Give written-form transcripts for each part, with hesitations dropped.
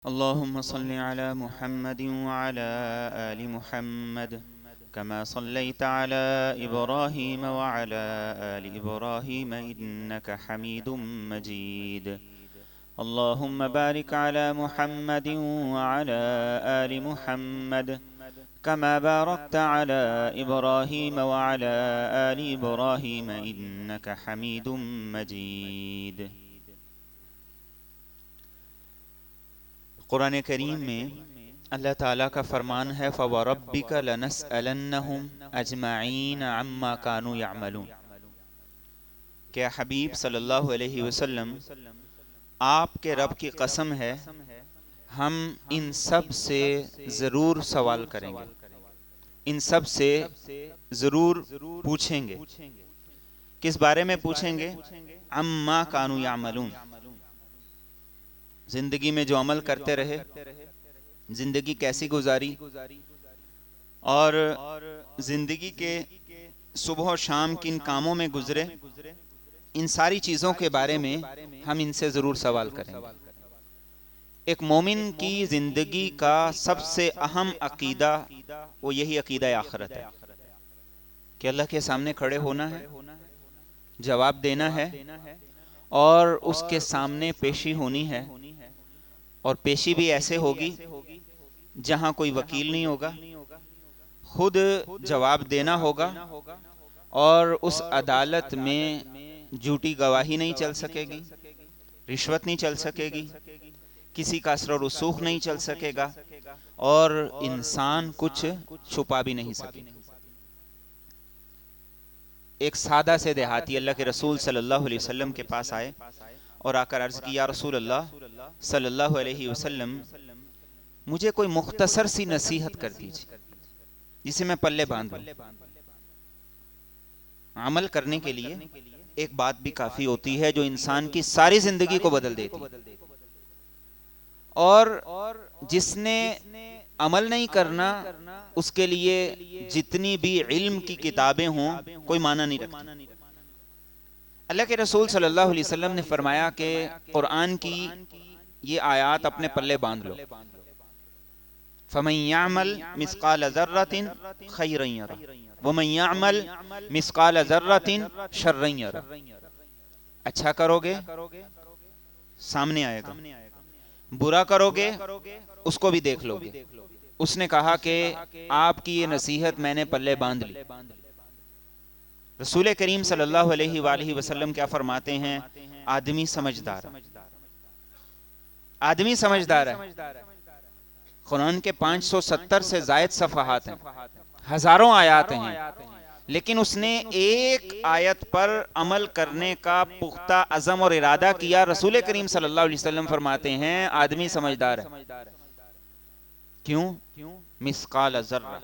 अल्लाहुम्मा सल्लि अला मुहम्मदिन व अला आलि मुहम्मद कमा सल्लैता अला इब्राहीम व अला आलि इब्राहीम इन्नका हमीदुम मजीद। अल्लाहुम्मा बारिक अला मुहम्मदिन व अला आलि मुहम्मद कमा बारकता अला इब्राहीम व अला आलि इब्राहीम इन्नका हमीदुम मजीद। कुरान करीम में अल्लाह ताला का फरमान है, फ़वरब्बिका लनस्अलन्नहुम अजमईन अम्मा कानू यअमलून। क्या हबीब सल्लल्लाहु अलैहि वसल्लम, आपके रब की कसम है, हम इन सब से ज़रूर सवाल करेंगे, इन सब से ज़रूर पूछेंगे। किस बारे में पूछेंगे? अम्मा कानू यअमलून, जिंदगी में जो अमल करते रहे, जिंदगी कैसी गुजारी, और जिंदगी के सुबह शाम किन कामों में गुजरे, इन सारी चीज़ों के बारे में हम इनसे ज़रूर सवाल करेंगे। एक मोमिन की ज़िंदगी का सबसे अहम अकीदा वो यही अकीदा आखिरत है कि अल्लाह के सामने खड़े होना है, जवाब देना है और उसके सामने पेशी होनी है। और पेशी भी ऐसे होगी जहां कोई वकील नहीं होगा, खुद जवाब देना होगा और उस अदालत में झूठी गवाही नहीं चल सकेगी, रिश्वत नहीं चल सकेगी, किसी का असर और रसूख नहीं चल सकेगा और इंसान कुछ छुपा भी नहीं सकेगा। एक सादा से देहाती अल्लाह के रसूल सल्लल्लाहु अलैहि वसल्लम के पास आए और आकर अर्ज की, या रसूल अल्लाह सल्लल्लाहु अलैहि वसल्लम, मुझे कोई मुख्तसर सी नसीहत कर दीजिए जिसे मैं पल्ले बांध लूं। अमल करने के लिए एक बात भी काफी होती है जो इंसान की सारी जिंदगी को बदल देती है, और जिसने अमल नहीं करना उसके लिए जितनी भी इल्म की किताबें हों कोई माना नहीं रखती। अल्लाह के रसूल सल्लल्लाहु अलैहि वसल्लम ने फरमाया कि कुरान की ये आयत अपने पल्ले बांध लो। फमन यअमल मिस्काल ज़र्रतिन खैरन यरा वमन यअमल मिस्काल ज़र्रतिन शर्रन यरा। अच्छा करोगे सामने आएगा, बुरा करोगे उसको भी देख लोगे। उसने कहा कि आपकी ये नसीहत मैंने पल्ले बांध ली। रसूल करीम सल्लल्लाहु अलैहि वसल्लम क्या फरमाते हैं? आदमी समझदार, आदमी समझदार है। कुरान के 570 से जायद सफ़हात हैं, हजारों आयत हैं, लेकिन उसने एक आयत पर अमल करने का पुख्ता अज़म और इरादा किया। रसूल करीम सल्लल्लाहु अलैहि वसल्लम फरमाते हैं आदमी समझदार है। क्यों? मिस्काल ज़र्रा,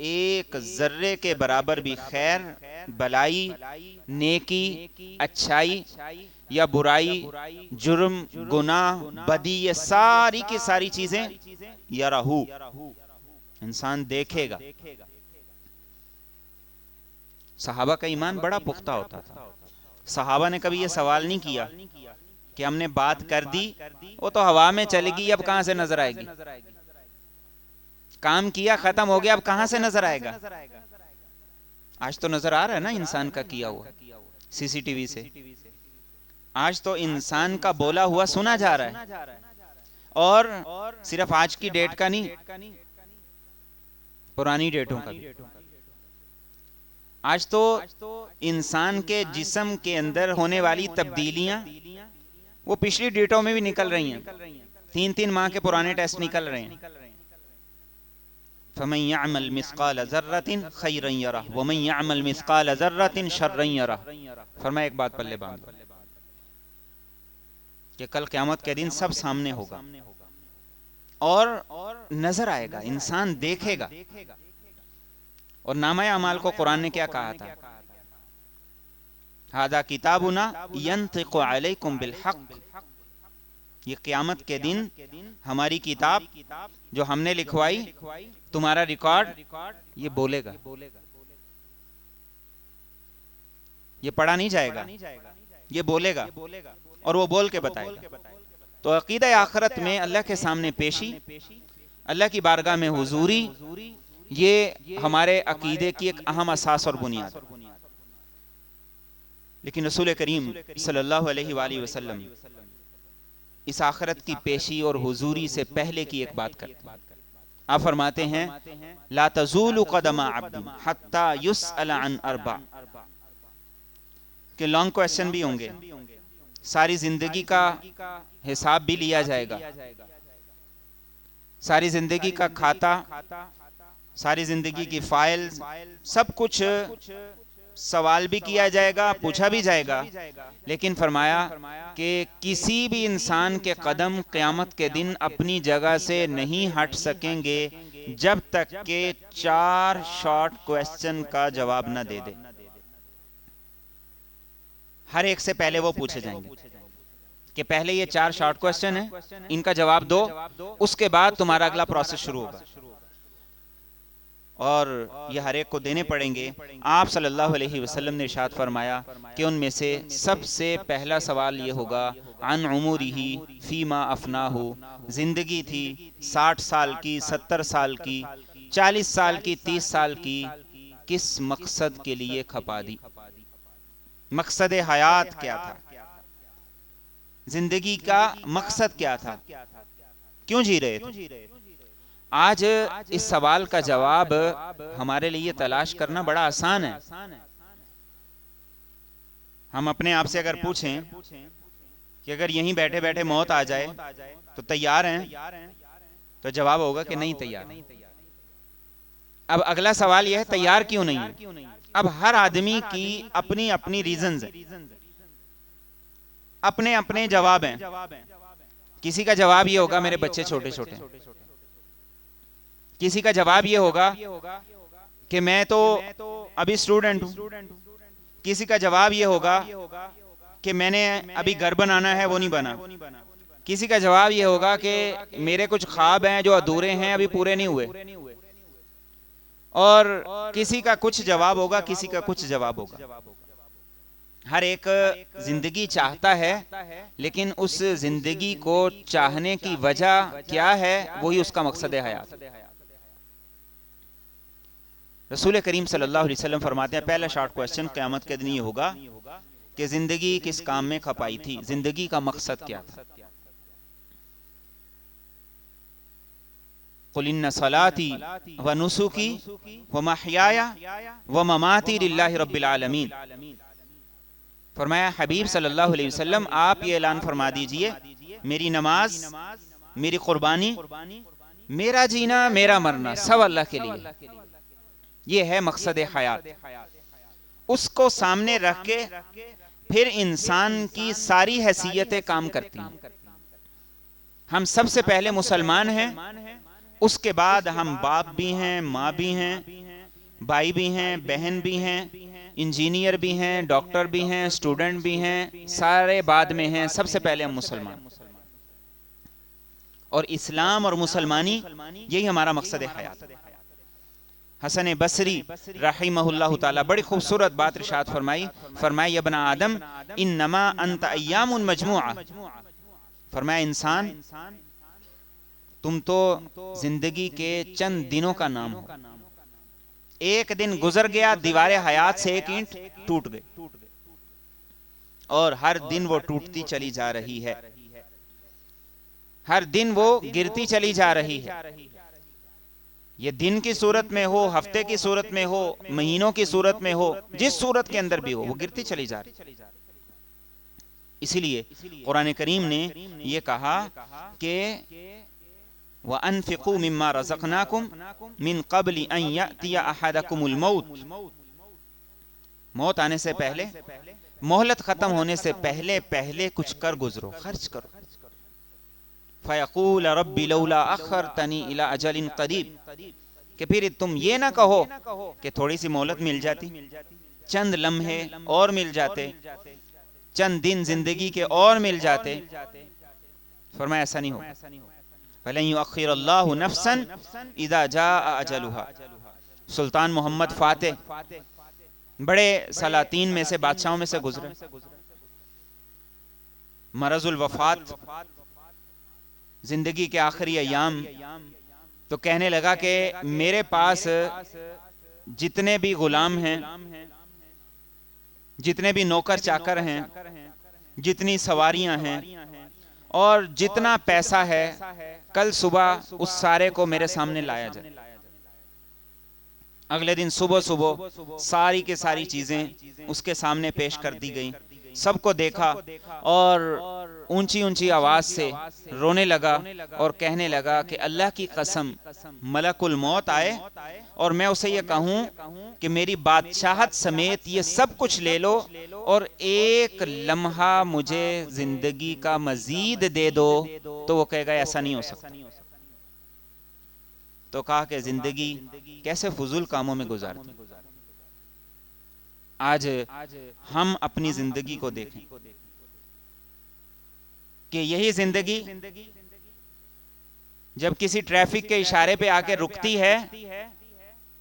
एक जर्रे के बराबर भी खैर, भलाई, नेकी, अच्छाई या बुराई, जुर्म, गुनाह, बदी, ये सारी की सारी चीजें यराहू, इंसान देखेगा। सहाबा का ईमान बड़ा पुख्ता होता था। सहाबा ने कभी ये सवाल नहीं किया कि हमने बात कर दी, वो तो हवा में चलेगी, अब कहां से नजर आएगी। काम किया, खत्म हो गया, अब कहां से नजर आएगा। आज तो नजर आ रहा है ना इंसान का किया हुआ सीसीटीवी से। आज तो इंसान का बोला हुआ सुना जा रहा है, और सिर्फ आज की डेट का नहीं, पुरानी डेटों का भी। आज तो इंसान के जिस्म के अंदर होने वाली तब्दीलियां वो पिछली डेटों में भी निकल रही हैं। 3-3 माह के पुराने टेस्ट निकल रहे हैं। फमन यअमल मिस्काल ज़र्रतिन खैरन यरह वमन यअमल मिस्काल ज़र्रतिन शर्रन यरह। फरमाया एक बात पल्ले बांध लो कि कल क़यामत के दिन सब सामने होगा और नजर आएगा, इंसान देखेगा। और नामा अमाल को कुरान ने क्या कहा था? हादा किताबुना यंतिकु अलैकुम बिल हक़, ये क़यामत के दिन हमारी किताब जो हमने लिखवाई, तुम्हारा रिकॉर्ड, ये बोलेगा, ये पढ़ा नहीं जाएगा, ये बोलेगा और वो बोल के बताएगा। तो अकीदा आखिरत में अल्लाह के सामने पेशी, अल्लाह की बारगाह में हुजूरी, ये हमारे अकीदे की एक अहम असास और बुनियाद है। लेकिन रसूल करीम सल्लल्लाहु अलैहि वसल्लम इस आखिरत की पेशी और हुजूरी से पहले की एक बात करते हैं। आप फरमाते हैं ला तज़ूलु क़दमा अब्दिन हत्ता युसअल अन अर्बा, कि लॉन्ग क्वेश्चन भी होंगे, सारी जिंदगी का हिसाब भी लिया जाएगा, सारी जिंदगी का खाता, सारी जिंदगी की फाइल, सब कुछ सवाल भी किया जाएगा, पूछा भी जाएगा। लेकिन फरमाया कि किसी भी इंसान के कदम क़यामत के दिन अपनी जगह से नहीं हट सकेंगे जब तक के 4 शॉर्ट क्वेश्चन का जवाब न दे दे। हर एक से पहले वो पूछे जाएंगे कि पहले ये 4 शॉर्ट क्वेश्चन है, इनका जवाब दो, उसके बाद तुम्हारा अगला प्रोसेस शुरू होगा। और ये हर एक को देने पड़ेंगे। आप सल्लल्लाहु अलैहि वसल्लम ने इरशाद फरमाया कि उनमें से सबसे पहला सवाल ये होगा अन उमूरिही फीमा अफनाहु, जिंदगी थी 60 साल की, 70 साल की, 40 साल की, 30 साल की, किस मकसद के लिए खपा दी? मकसद हयात क्या था? जिंदगी का मकसद क्या था? क्यों जी रहे थे? आज इस सवाल का जवाब हमारे लिए तलाश करना बड़ा आसान है। हम अपने आप से अगर पूछें कि अगर यहीं बैठे बैठे मौत आ जाए तो तैयार हैं, तो जवाब होगा कि नहीं तैयार। अब अगला सवाल यह है तैयार क्यों नहीं है? अब हर आदमी की अपनी अपनी रीजंस हैं, अपने अपने जवाब हैं। किसी का जवाब ये होगा मेरे बच्चे छोटे छोटे, किसी का जवाब ये होगा कि मैं तो अभी स्टूडेंट हूं, किसी का जवाब ये होगा कि मैंने अभी घर बनाना है वो नहीं बना, किसी का जवाब ये होगा कि मेरे कुछ ख्वाब हैं जो अधूरे हैं अभी पूरे नहीं हुए, और किसी का कुछ जवाब होगा, किसी का कुछ जवाब होगा। हर एक जिंदगी चाहता है, लेकिन उस जिंदगी को चाहने की वजह क्या है, वही उसका मकसद हयात। रसूल करीम सल्लल्लाहु अलैहि वसल्लम फरमाते हैं पहला शॉर्ट क्वेश्चन क़यामत के दिन ये होगा कि जिंदगी किस काम में खपाई थी, जिंदगी का मकसद क्या था। कुल इन्ना सलाती व नुसुकी व महयाया व ममाती लिल्लाहि रब्बिल आलमीन। फरमाया हबीब सल्लल्लाहु अलैहि वसल्लम आप ये ऐलान फरमा दीजिए मेरी नमाज, मेरी कुर्बानी, मेरा जीना, मेरा मरना सब अल्लाह के लिए, ये है मकसद हयात। उसको सामने रख के फिर इंसान की सारी हैसियतें काम करती हैं। हम सबसे पहले मुसलमान हैं, उसके बाद हम बाप भी हैं, माँ भी हैं, भाई भी हैं, बहन भी हैं, इंजीनियर भी हैं, डॉक्टर भी हैं, स्टूडेंट भी हैं, सारे बाद में हैं, सबसे पहले हम मुसलमान। और इस्लाम और मुसलमानी यही हमारा मकसद हयात। हसन बसरी रहिमहुल्लाह ताला बड़ी खूबसूरत बात इरशाद फरमाई, फरमाया यब्ना आदम इन्नमा अंत अय्यामुन मजमुआ। फरमाया इंसान तुम तो जिंदगी के चंद दिनों का नाम हो। एक दिन गुजर गया, दीवारे हयात से एक ईंट टूट गई और हर दिन वो टूटती चली जा रही है, हर दिन वो गिरती चली जा रही है। ये दिन की सूरत में हो, हफ्ते की सूरत में हो, महीनों की सूरत में हो, जिस सूरत के अंदर भी हो वो गिरती चली जा रही। इसीलिए कुरान करीम ने ये कहा कि व अनफिकू मिम्मा रज़क़नाकुम मिन क़ब्लि अन यअतिया अहदकुमुल मौत। मौत आने से पहले, मोहलत खत्म होने से पहले पहले कुछ कर गुजरो, खर्च करो। फ़यक़ूल रब्बी लौला अख़रतनी इला अजलिन क़रीब, कि फिर तुम ये ना कहो कि थोड़ी सी मोहलत मिल जाती, चंद लम्हे और मिल जाते, चंद दिन जिंदगी के और मिल जाते। फरमाया ऐसा नहीं होगा। फलन युअख़्खिरुल्लाहु नफ़्सन इज़ा जाअ अजलुहा। सुल्तान मोहम्मद फातेह बड़े सलातीन में से, बादशाहों में से गुजरे। मरज़ुल वफ़ात जिंदगी के आखिरी अयाम, तो कहने लगा कि मेरे पास जितने भी गुलाम हैं, जितने भी नौकर चाकर हैं, जितनी सवारियां हैं और जितना पैसा है, कल सुबह उस सारे को मेरे सामने लाया जाए। अगले दिन सुबह सुबह सारी की सारी चीजें उसके सामने पेश कर दी गई। सबको देखा और ऊंची ऊंची आवाज से रोने लगा और कहने लगा कि अल्लाह की कसम, मलकुल मौत आए और मैं उसे ये कहूं कि मेरी बादशाहत समेत ये सब कुछ ले लो और एक लम्हा मुझे जिंदगी का मजीद दे दो, तो वो कहेगा ऐसा नहीं हो सकता। तो कहा कि जिंदगी कैसे फजूल कामों में गुजारती। आज हम अपनी जिंदगी को देखें कि यही जिंदगी जब किसी ट्रैफिक के इशारे पे आके रुकती है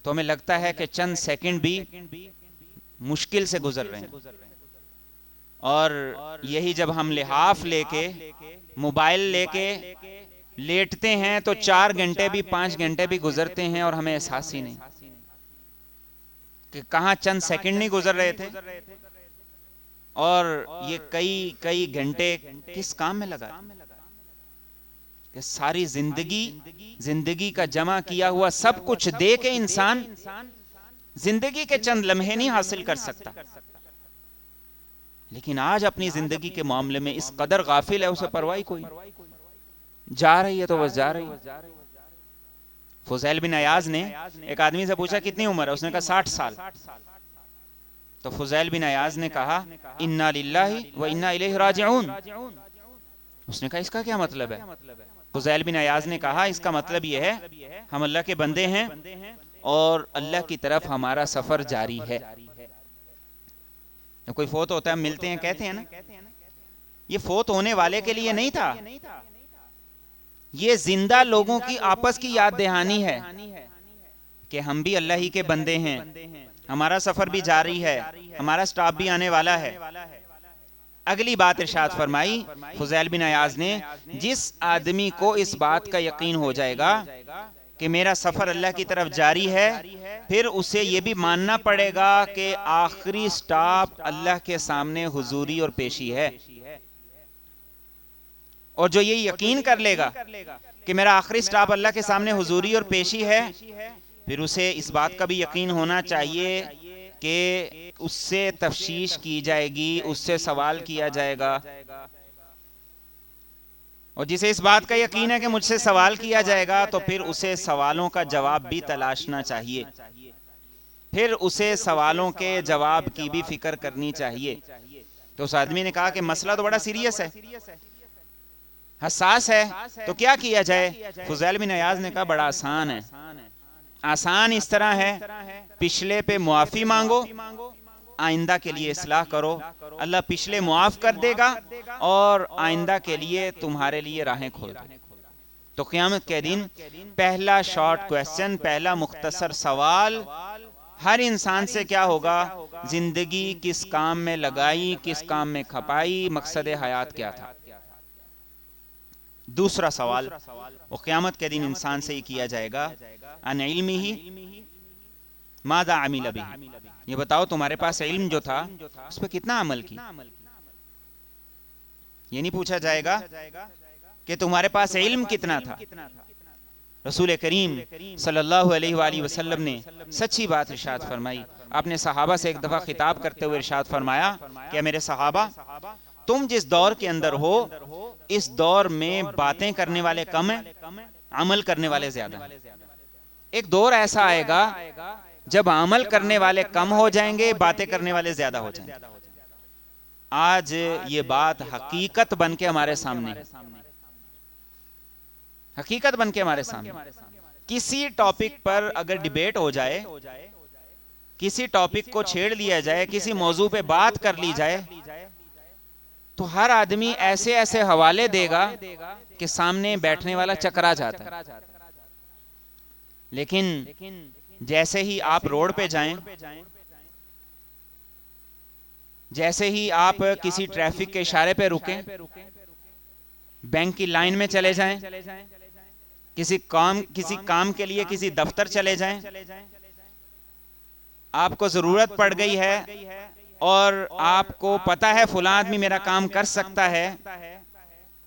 तो हमें लगता है कि चंद सेकंड भी मुश्किल से गुजर रहे हैं, और यही जब हम लिहाफ लेके, मोबाइल लेके लेटते हैं तो 4 घंटे भी 5 घंटे भी गुजरते हैं और हमें एहसास ही नहीं कि कहां चंद सेकंड नहीं गुजर रहे थे और ये कई कई घंटे किस काम में लगा कि सारी जिंदगी का जमा किया हुआ सब कुछ दे के इंसान जिंदगी के चंद लम्हे नहीं हासिल कर सकता। लेकिन आज अपनी जिंदगी के मामले में इस कदर गाफिल है, उसे परवाह ही कोई। जा रही है तो बस जा रही है। फुज़ैल बिन अयाज ने एक आदमी से पूछा कितनी उम्र है, उसने कहा 60 साल। तो फुज़ैल बिन अयाज ने कहा इन्ना लिल्लाहि व इन्ना इलैहि राजिऊन। उसने कहा इसका क्या मतलब है? फुज़ैल बिन अयाज ने कहा इसका मतलब यह है हम अल्लाह के बंदे हैं और अल्लाह की तरफ हमारा सफर जारी है। कोई फोत होता है, हम मिलते हैं, कहते हैं ना, ये फोत होने वाले के लिए नहीं था, ये जिंदा लोगों की आपस की याद दहानी है कि हम भी अल्लाह ही के बंदे हैं, हमारा सफर भी जारी है, हमारा स्टॉप भी आने वाला है। अगली बात इरशाद फरमाई फुज़ैल बिन अयाज ने, जिस आदमी को इस बात का यकीन हो जाएगा कि मेरा सफर अल्लाह की तरफ जारी है, फिर उसे यह भी मानना पड़ेगा कि आखिरी स्टॉप अल्लाह के सामने हुजूरी और पेशी है। और जो ये यकीन कर लेगा कि मेरा आखिरी स्टॉप अल्लाह के सामने हुजूरी और पेशी है, फिर उसे इस बात का भी यकीन होना चाहिए कि उससे तफ्शीश की जाएगी, उससे सवाल किया जाएगा। और जिसे इस बात का यकीन है कि मुझसे सवाल किया जाएगा, तो फिर उसे सवालों का जवाब भी तलाशना चाहिए, फिर उसे सवालों के जवाब की भी फिक्र करनी चाहिए। तो उस आदमी ने कहा कि मसला तो बड़ा सीरियस है, हसास है, तो क्या किया जाए? फुज़ैल बिन अयाज ने कहा बड़ा आसान है। आसान इस तरह है, पिछले पे मुआफी मांगो, आइंदा के लिए इस्लाह करो, अल्लाह पिछले मुआफ कर देगा और आइंदा के लिए तुम्हारे लिए राहें खोल दे। तो क़यामत के दिन पहला शॉर्ट क्वेश्चन, पहला मुख्तसर सवाल हर इंसान से क्या होगा? जिंदगी किस काम में लगाई, किस काम में खपाई, मकसद हयात क्या था? दूसरा सवाल वो क़यामत के दिन इंसान से ही किया जाएगा, अन इल्मिही माज़ा अमिल बिही, ये बताओ तुम्हारे पास इल्म जो था उस पर कितना अमल की। ये नहीं पूछा जाएगा कि तुम्हारे पास इल्म कितना था। रसूल करीम सल्लल्लाहु अलैहि वसल्लम ने सच्ची बात इरशाद फरमाई। आपने सहाबा से एक दफा खिताब करते हुए इरशाद फरमाया कि मेरे सहाबा, तुम जिस दौर के अंदर हो, इस दौर में बातें करने वाले कम हैं, अमल करने वाले ज्यादा हैं। एक दौर ऐसा आएगा जब अमल करने वाले कम हो जाएंगे, बातें करने वाले ज्यादा हो जाएंगे। आज ये बात हकीकत बन के हमारे सामने है, हकीकत बन के हमारे सामने। किसी टॉपिक पर अगर डिबेट हो जाए, किसी टॉपिक को छेड़ लिया जाए, किसी मौजू पे बात कर ली जाए, तो हर आदमी ऐसे ऐसे हवाले देगा कि सामने बैठने वाला चकरा जाता है। लेकिन जैसे ही आप रोड पे जाएं, जैसे ही आप किसी ट्रैफिक के इशारे पे रुकें, बैंक की लाइन में चले जाएं, किसी काम के लिए किसी दफ्तर चले जाएं, आपको जरूरत पड़ गई है और आपको पता है फलां आदमी मेरा काम कर सकता है,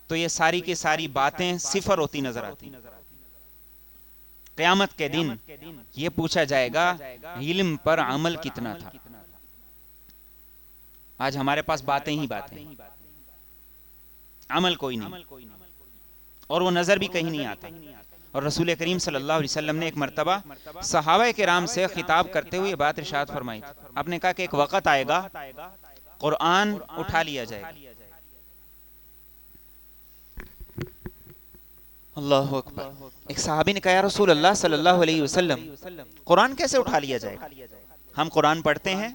तो ये सारी की सारी बातें सिफर होती नजर आती। क़यामत के दिन ये पूछा जाएगा इल्म पर अमल कितना था। आज हमारे पास बातें ही बातें, अमल कोई नहीं, और वो नजर भी कहीं नहीं आता। और रसूल करीम सल्लल्लाहु अलैहि वसल्लम ने एक मर्तबा सहाबा किराम से खिताब करते हुए बात इरशाद फरमाई। आपने कहा कि एक वक्त आएगा कुरान उठा लिया जाएगा। अल्लाहु अकबर। एक सहाबी ने कहा, या रसूल अल्लाह सल्लल्लाहु अलैहि वसल्लम, कुरान कैसे उठा लिया जाएगा? हम कुरान पढ़ते हैं,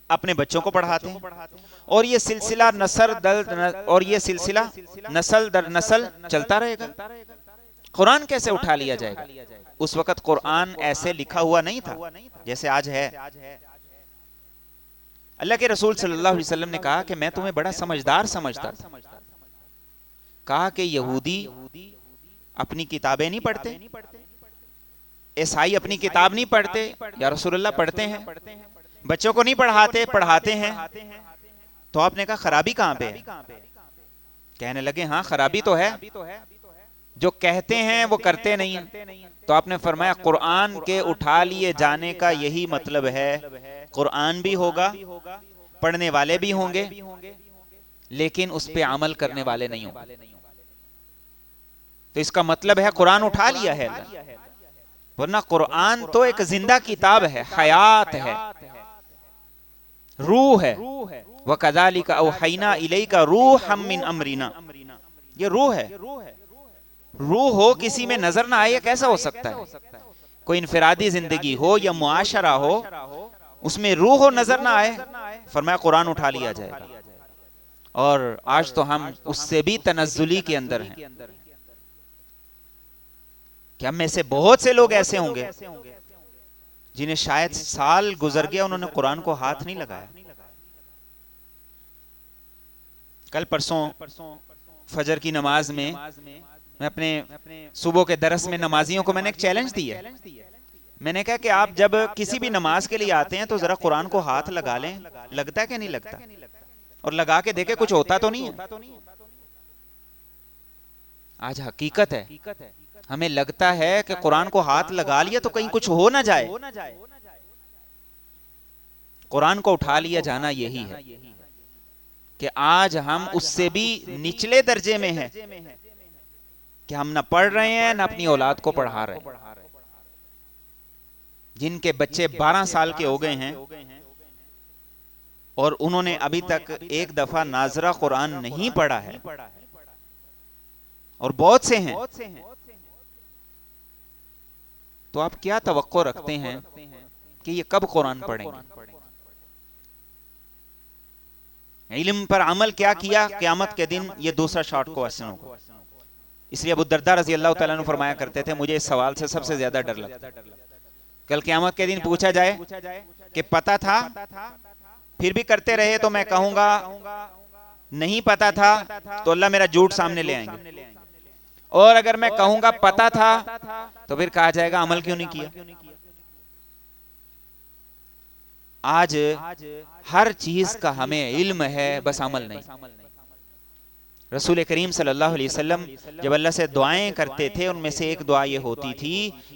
अपने बच्चों को पढ़ाते हैं, और ये सिलसिला नस्ल दर नस्ल चलता रहेगा। कुरान कैसे उठा लिया जाएगा? उस वक्त कुरान ऐसे लिखा हुआ नहीं था जैसे आज है। अल्लाह के रसूल सल्लल्लाहु अलैहि वसल्लम ने कहा कि मैं तुम्हें बड़ा समझदार समझता था। कहा कि यहूदी अपनी किताबें नहीं पढ़ते, ईसाई अपनी किताब नहीं पढ़ते। या रसूलुल्लाह पढ़ते हैं, बच्चों को नहीं पढ़ाते, पढ़ाते हैं। तो आपने कहा खराबी कहां पे है? कहने लगे हाँ खराबी तो है, जो कहते हैं वो करते नहीं है। तो आपने फरमाया कुरान के उठा लिए जाने का यही मतलब है, कुरान भी होगा, पढ़ने वाले भी होंगे, लेकिन उस पे अमल करने वाले नहीं होंगे। तो इसका मतलब है कुरान उठा लिया है, वरना कुरान तो एक जिंदा किताब है, हयात है, रूह है। वकज़ालिका औहैना इलैका रूहम मिन अमरिना, ये रूह है। रूह हो किसी में नजर ना आए, कैसा हो सकता है? कोई इनफिरादी जिंदगी हो या मुआशरा हो, उसमें रूह हो नजर ना आए। फरमाया कुरान उठा लिया जाएगा। और आज तो हम उससे भी तनज़्ज़ुली के अंदर हैं कि हम में से बहुत से लोग ऐसे होंगे जिन्हें शायद साल गुजर गया, उन्होंने कुरान को हाथ नहीं लगाया। कल परसों फजर की नमाज में मैं अपने सुबह के दरस में नमाजियों को मैंने एक चैलेंज दिया। मैंने कहा कि आप जब किसी भी नमाज के लिए आते हैं तो जरा कुरान को हाथ लगा लें, लगता है कि नहीं लगता, और लगा के देखे कुछ होता तो नहीं है। आज हकीकत है, हमें लगता है कि कुरान को हाथ लगा लिया तो कहीं कुछ हो ना जाए। कुरान को उठा लिया जाना यही है कि आज हम उससे भी निचले दर्जे में हैं कि हम ना पढ़ रहे हैं ना अपनी औलाद को पढ़ा रहे हैं। जिनके बच्चे 12 साल के हो गए हैं और उन्होंने अभी तक एक दफा नाजरा कुरान नहीं पढ़ा है, और बहुत से हैं, तो आप क्या तवक्को रखते हैं कि ये कब कुरान पढ़ेंगे? इल्म पर अमल क्या किया क़यामत के दिन, ये दूसरा शॉर्ट क्वेश्चन होगा। इसलिए अबू दरदा रज़ी अल्लाह तआला अन्हु फरमाया करते थे, मुझे इस सवाल से सबसे ज्यादा डर लगता है, कल क़यामत के दिन पूछा जाए कि पता था फिर भी करते रहे, तो मैं कहूंगा नहीं पता था, तो अल्लाह मेरा झूठ सामने ले आएंगे। और अगर मैं कहूंगा पता था, तो फिर कहा जाएगा अमल क्यों नहीं किया। आज हर चीज का हमें इल्म है, बस अमल नहीं। रसूल करीम सल्लल्लाहु अलैहि वसल्लम जब अल्लाह से दुआएं करते थे, उनमें से एक दुआ ये होती थी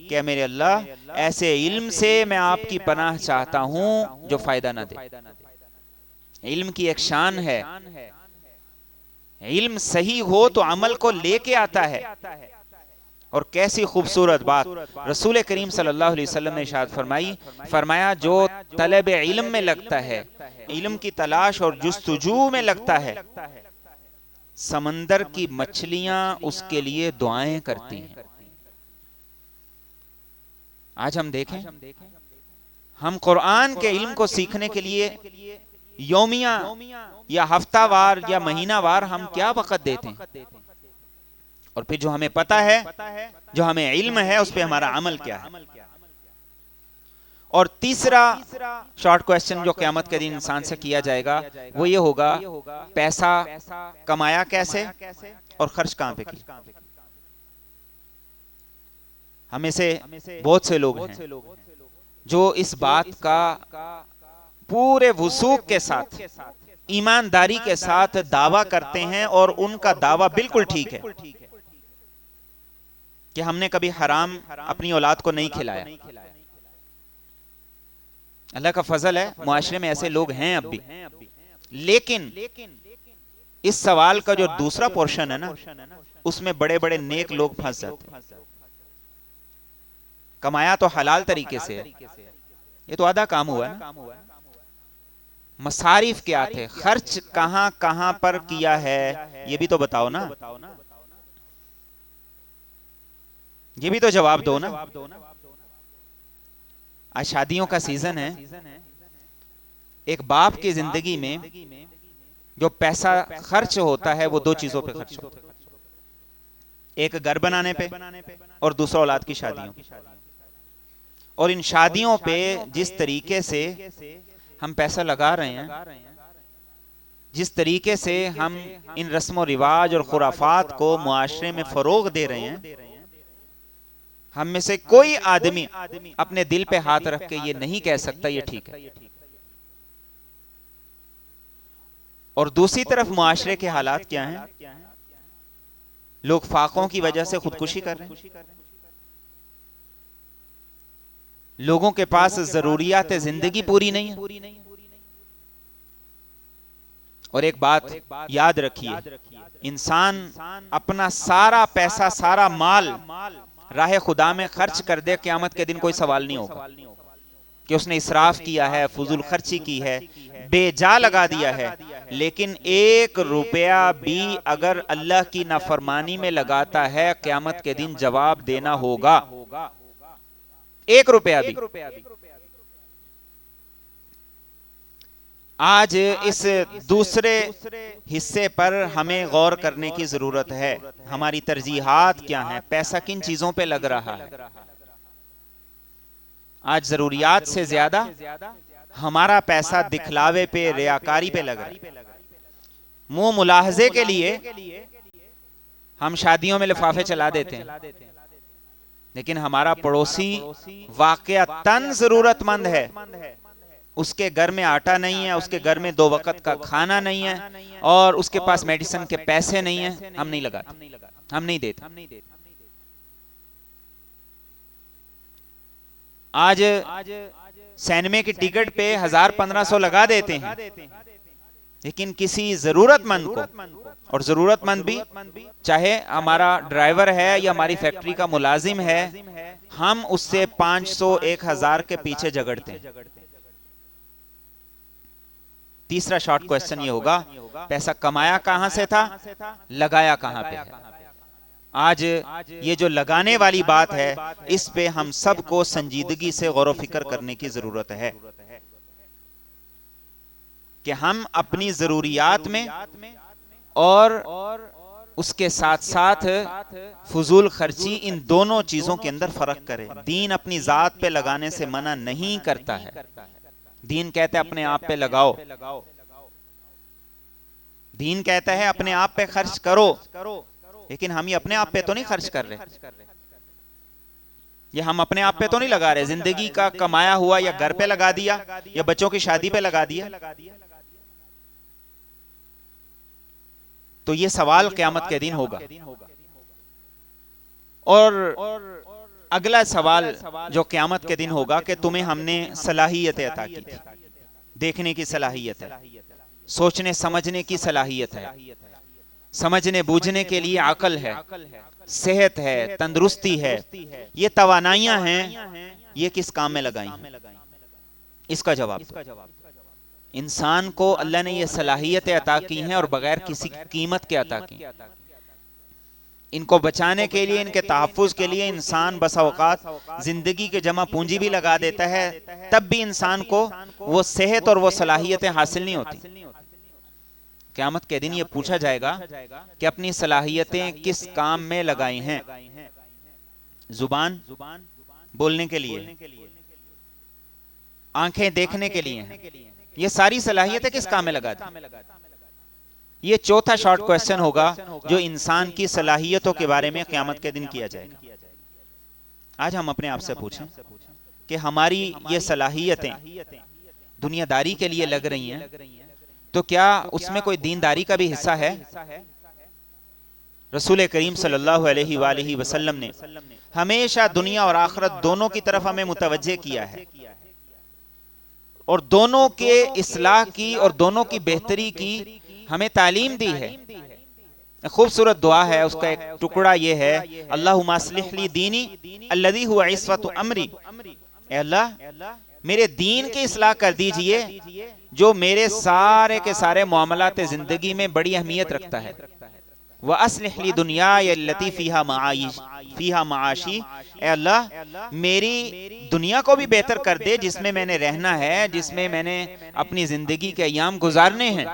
कि मेरे अल्लाह, ऐसे इल्म से मैं आपकी पनाह चाहता हूं जो फायदा ना दे। इल्म की एक शान है, इल्म सही हो तो अमल को लेके आता है। और कैसी खूबसूरत बात रसूल करीम सल्लल्लाहु अलैहि वसल्लम ने इरशाद फरमाया, जो तलब इल्म में लगता है, इल्म की तलाश और जुस्तजू में लगता है, समंदर की मछलियां उसके लिए दुआएं करती हैं। आज हम देखें, हम कुरान के इल्म को सीखने के लिए यौमिया या हफ्तावार या महीनावार हम क्या वक़्त देते हैं, और फिर जो हमें पता है, जो हमें इल्म है, उस पर हमारा अमल क्या है। और तीसरा शॉर्ट क्वेश्चन जो क़यामत के दिन इंसान से किया जाएगा वो ये होगा, पैसा कमाया कैसे और खर्च कहां पे किया। हमें से बहुत से लोग हैं जो इस बात का पूरे वसूख के साथ, ईमानदारी के साथ दावा करते हैं, और उनका दावा बिल्कुल ठीक है कि हमने कभी हराम अपनी औलाद को नहीं खिलाया। अल्लाह का फजल है, मुआशरे में ऐसे लोग हैं अब भी। लेकिन इस सवाल का जो दूसरा पोर्शन है ना, उसमें बड़े बड़े नेक लोग फंस जाते हैं। कमाया तो हलाल तरीके से है, ये तो आधा काम हुआ ना। मसारिफ क्या थे, खर्च कहां कहां पर किया है, ये भी तो बताओ ना, ये भी तो जवाब दो ना। आज शादियों का सीजन है। एक बाप की जिंदगी में जो पैसा खर्च होता है वो दो चीजों पे खर्च होता है, एक घर बनाने पे और दूसरा औलाद की शादियों। और इन शादियों पे जिस तरीके से हम पैसा लगा रहे हैं, जिस तरीके से हम इन रस्म और रिवाज और खुराफात को मुआशरे में फरोग दे रहे हैं, हम में से कोई आदमी अपने दिल पे हाथ रख के ये नहीं कह सकता ये ठीक है। और दूसरी तरफ मुआशरे के हालात क्या हैं? लोग फाकों की वजह से खुदकुशी कर रहे हैं, लोगों के पास जरूरियात जिंदगी पूरी नहीं है। और एक बात याद रखिए, इंसान अपना सारा पैसा, सारा माल राह खुदा में खर्च कर दे, क़यामत के दिन कोई सवाल नहीं होगा कि उसने इसराफ किया है, फजूल खर्ची की है, बेजा लगा दिया है। लेकिन 1 रुपया भी अगर अल्लाह की नाफरमानी में लगाता है, क़यामत के दिन जवाब देना होगा। 1 रुपया भी। आज इस दूसरे हिस्से पर हमें गौर करने की जरूरत है। हमारी तरजीहात क्या हैं, पैसा किन चीजों पे लग रहा है। आज जरूरियात से ज्यादा हमारा पैसा दिखलावे पे, रियाकारी पे लग रहा है। मुंह मुलाहजे के लिए हम शादियों में लिफाफे चला देते हैं, लेकिन हमारा पड़ोसी वाकयातन जरूरतमंद है, उसके घर में आटा नहीं है, उसके घर में 2 वक्त का खाना नहीं है, और उसके पास मेडिसिन के पैसे नहीं है, हम नहीं लगाते, हम नहीं देते। आज सिनेमा की टिकट पे 1000-1500 लगा देते हैं, लेकिन किसी जरूरतमंद को, और जरूरतमंद भी चाहे हमारा ड्राइवर है या हमारी फैक्ट्री का मुलाजिम है, हम उससे 500-1000 के पीछे झगड़ते हैं। तीसरा शॉर्ट क्वेश्चन ये होगा, पैसा कमाया कहां से था, लगाया कहां पे है। आज ये जो लगाने वाली बात है, इस पे हम सबको संजीदगी से गौर फिक्र करने की जरूरत है कि हम अपनी जरूरियात में और उसके साथ साथ फजूल खर्ची, इन दोनों चीजों के अंदर फर्क करें। दीन अपनी जात पे लगाने से मना नहीं करता है। दीन कहता है अपने आप पे लगाओ, दीन कहता है अपने आप पे खर्च करो, लेकिन हम ये अपने आप पे तो नहीं खर्च कर रहे, ये हम अपने आप पे तो नहीं लगा रहे। जिंदगी का कमाया हुआ या घर पे लगा दिया या बच्चों की शादी पे लगा दिया। तो ये सवाल क़यामत के दिन होगा। और अगला सवाल जो क़यामत के दिन होगा कि तुम्हें हमने सलाहियत अता की थी, देखने की सलाहियत है, सोचने समझने की सलाहियत है, समझने बूझने के लिए अकल है, सेहत है, तंदुरुस्ती है, ये तवानाइयां हैं, ये किस काम में लगाई हैं? इसका जवाब, इंसान को अल्लाह ने ये सलाहियतें अता की हैं और बगैर किसी कीमत के अता की। इनको बचाने के लिए, इनके तहफ़्फ़ुज़ के लिए इंसान बसा औक़ात जिंदगी के जमा पूंजी भी लगा देता है, तब भी इंसान को वो सेहत और वो सलाहियतें हासिल नहीं होती। क़यामत के दिन ये पूछा जाएगा कि अपनी सलाहियतें किस काम में लगाई हैं। जुबान बोलने के लिए, आंखें देखने के लिए हैं। ये सारी सलाहियतें किस काम में लगा दी? ये चौथा शॉर्ट क्वेश्चन होगा जो इंसान की सलाहियतों के बारे में क़यामत के दिन किया जाएगा। आज हम अपने आप से पूछें कि हमारी ये सलाहियतें दुनियादारी के लिए लग रही हैं, तो क्या उसमें कोई दीनदारी का भी हिस्सा है? रसूल करीम सल्लल्लाहु अलैहि वसल्लम ने हमेशा दुनिया और आखिरत दोनों की तरफ हमें मुतवज्जे किया है और दोनों के इस्लाह की और दोनों की बेहतरी की हमें तालीम दी है। खूबसूरत दुआ है, उसका एक टुकड़ा ये है, अल्लाहुम्मा अस्लिह ली दीनी अल्लज़ी हुवा इस्वतु अमरी। ए अल्लाह, मेरे दीन की इस्लाह कर दीजिए जो मेरे सारे के सारे मामलात जिंदगी में बड़ी अहमियत रखता है। व अस्लिह ली दुनिया अल्लती फीहा माआशी। ए अल्लाह, मेरी दुनिया को भी बेहतर कर दे जिसमें मैंने रहना है, जिसमें मैंने अपनी जिंदगी के अय्याम गुजारने हैं।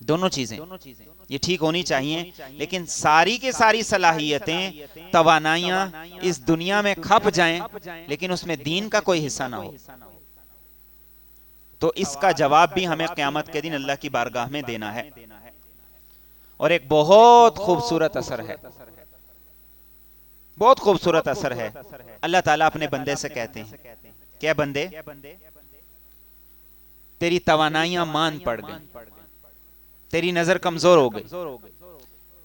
दोनों चीजें ये ठीक होनी चाहिए, लेकिन सारी की सारी सलाहियतें, तवानाइयां इस दुनिया में खप जाएं लेकिन उसमें दीन का कोई हिस्सा ना हो, तो इसका जवाब भी हमें क़यामत के दिन अल्लाह की बारगाह में देना है। और एक बहुत खूबसूरत असर है, बहुत खूबसूरत असर है। अल्लाह ताला अपने बंदे से कहते हैं, क्या बंदे, तेरी तवानाइयां मान पड़ गई, तेरी नजर कमजोर हो गई,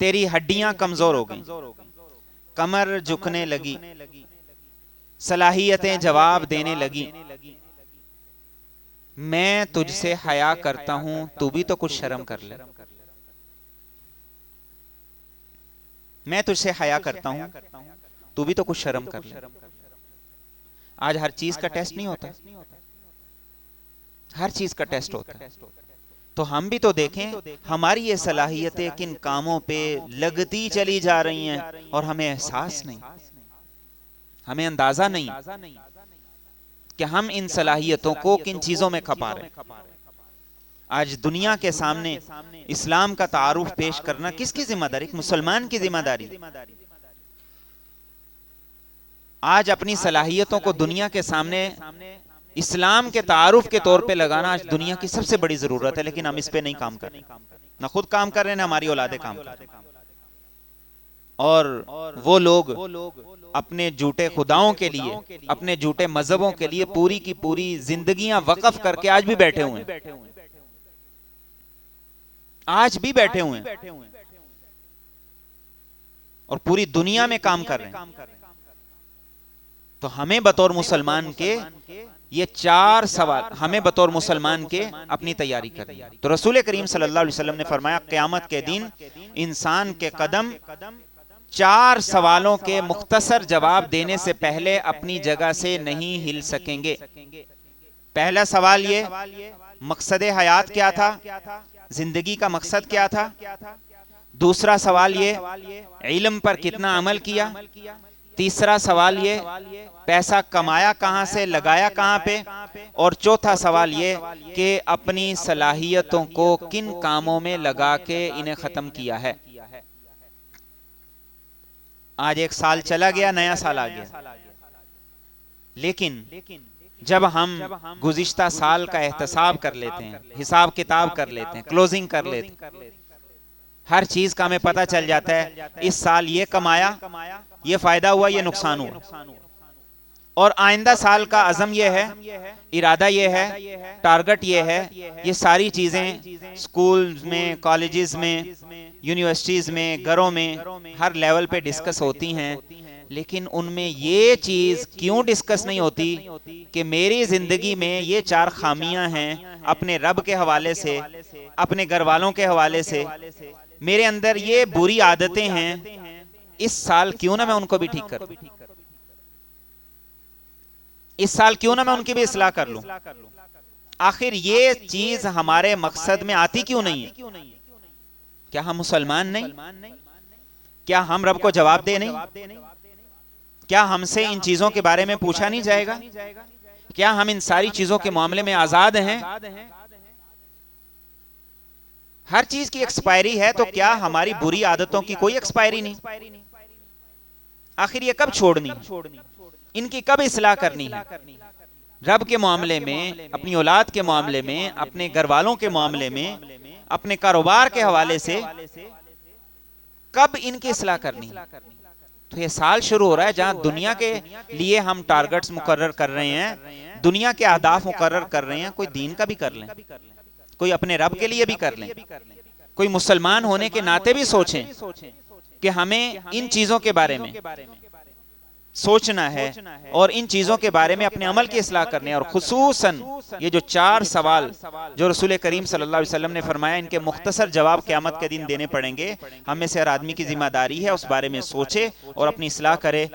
तेरी हड्डियां कमजोर हो गई, कमर झुकने लगी, सलाहियतें जवाब देने लगी। मैं तुझसे हया करता हूं, तू भी तो कुछ शर्म कर ले। मैं तुझसे हया करता हूं, तू भी तो कुछ शर्म कर ले। आज हर चीज का टेस्ट नहीं होता, हर चीज का टेस्ट होता है। तो हम भी तो देखें हमारी ये सलाहियतें किन कामों पे लगती चली जा रही हैं और हमें एहसास नहीं, हमें अंदाजा नहीं कि हम इन सलाहियतों को किन चीजों में खपा रहे हैं। आज दुनिया के सामने इस्लाम का तारुफ पेश करना किसकी जिम्मेदारी? एक मुसलमान की जिम्मेदारी। आज अपनी सलाहियतों को दुनिया के सामने इस्लाम के तारुफ के तौर पे लगाना आज दुनिया की सबसे बड़ी जरूरत है, लेकिन हम इस पे नहीं काम कर रहे, ना खुद काम कर रहे हैं, ना हमारी औलादे काम कर रहे। और वो लोग अपने झूठे खुदाओं के लिए, अपने झूठे मजहबों के लिए पूरी की पूरी जिंदगियां वक्फ करके आज भी बैठे हुए हैं, आज भी बैठे हुए हैं और पूरी दुनिया में काम कर रहे हैं। तो हमें बतौर मुसलमान के ये 4 सवाल हमें बतौर मुसलमान के अपनी तैयारी करनी है। तो रसूल करीम सल्लल्लाहु अलैहि वसल्लम ने फरमाया, क़यामत के दिन इंसान के कदम 4 सवालों के मुख्तसर जवाब देने से पहले अपनी जगह से नहीं हिल सकेंगे। पहला सवाल ये, मकसद हयात क्या था, जिंदगी का मकसद क्या था। दूसरा सवाल ये, इल्म पर कितना अमल किया। तीसरा सवाल ये, पैसा कमाया कहां से, लगाया कहां पे। और चौथा सवाल ये कि अपनी सलाहियतों को किन कामों में लगा के इन्हें खत्म किया है। आज एक साल चला गया, नया साल आ गया, लेकिन जब हम गुज़िश्ता साल का एहतसाब कर लेते हैं, हिसाब किताब कर लेते हैं, क्लोजिंग कर लेते हैं, हर चीज का हमें पता चल जाता है इस साल ये कमाया, ये फायदा हुआ, ये नुकसान हुआ। और आइंदा साल का अज़म ये है, इरादा ये है, टारगेट ये है। ये सारी चीजें स्कूल में, कॉलेजेस में, यूनिवर्सिटीज में, घरों में, हर लेवल पे डिस्कस होती हैं, लेकिन उनमें ये चीज क्यों डिस्कस नहीं होती कि मेरी जिंदगी में ये 4 खामियां हैं, अपने रब के हवाले से, अपने घर वालों के हवाले से, मेरे अंदर ये बुरी आदतें हैं, इस साल क्यों ना मैं उनको भी ठीक कर लूं, इस साल क्यों ना मैं उनकी भी इस्लाह कर लूं। आखिर ये चीज हमारे मकसद में आती क्यों नहीं है? क्या हम मुसलमान नहीं? क्या हम रब को जवाब दे नहीं? क्या हमसे इन चीजों के बारे में पूछा नहीं जाएगा? क्या हम इन सारी चीजों के मामले में आजाद हैं? हर चीज की एक्सपायरी है, तो क्या हमारी बुरी आदतों की कोई एक्सपायरी नहीं? आखिर ये कब छोड़नी, इनकी कब इस्लाह करनी है? रब के मामले में, अपनी औलाद के मामले में, अपने घर वालों के मामले में, अपने कारोबार के हवाले से कब इनकी इस्लाह करनी। तो ये साल शुरू हो रहा है जहां दुनिया के लिए हम टारगेट्स मुकर्रर कर रहे हैं, दुनिया के अहदाफ मुकर्रर कर रहे हैं, कोई दीन का भी कर लें, कोई अपने रब के लिए भी कर लें, कोई मुसलमान होने के नाते भी सोचें कि हमें इन चीजों के बारे में सोचना है और इन चीजों के बारे में अपने अमल की इस्लाह करने है। और खुसूसन ये जो 4 सवाल जो रसूल करीम सल्लल्लाहु अलैहि वसल्लम ने फरमाया, इनके मुख्तसर जवाब क़यामत के दिन देने पड़ेंगे। हम में से हर आदमी की जिम्मेदारी है उस बारे में सोचे और अपनी इस्लाह करे।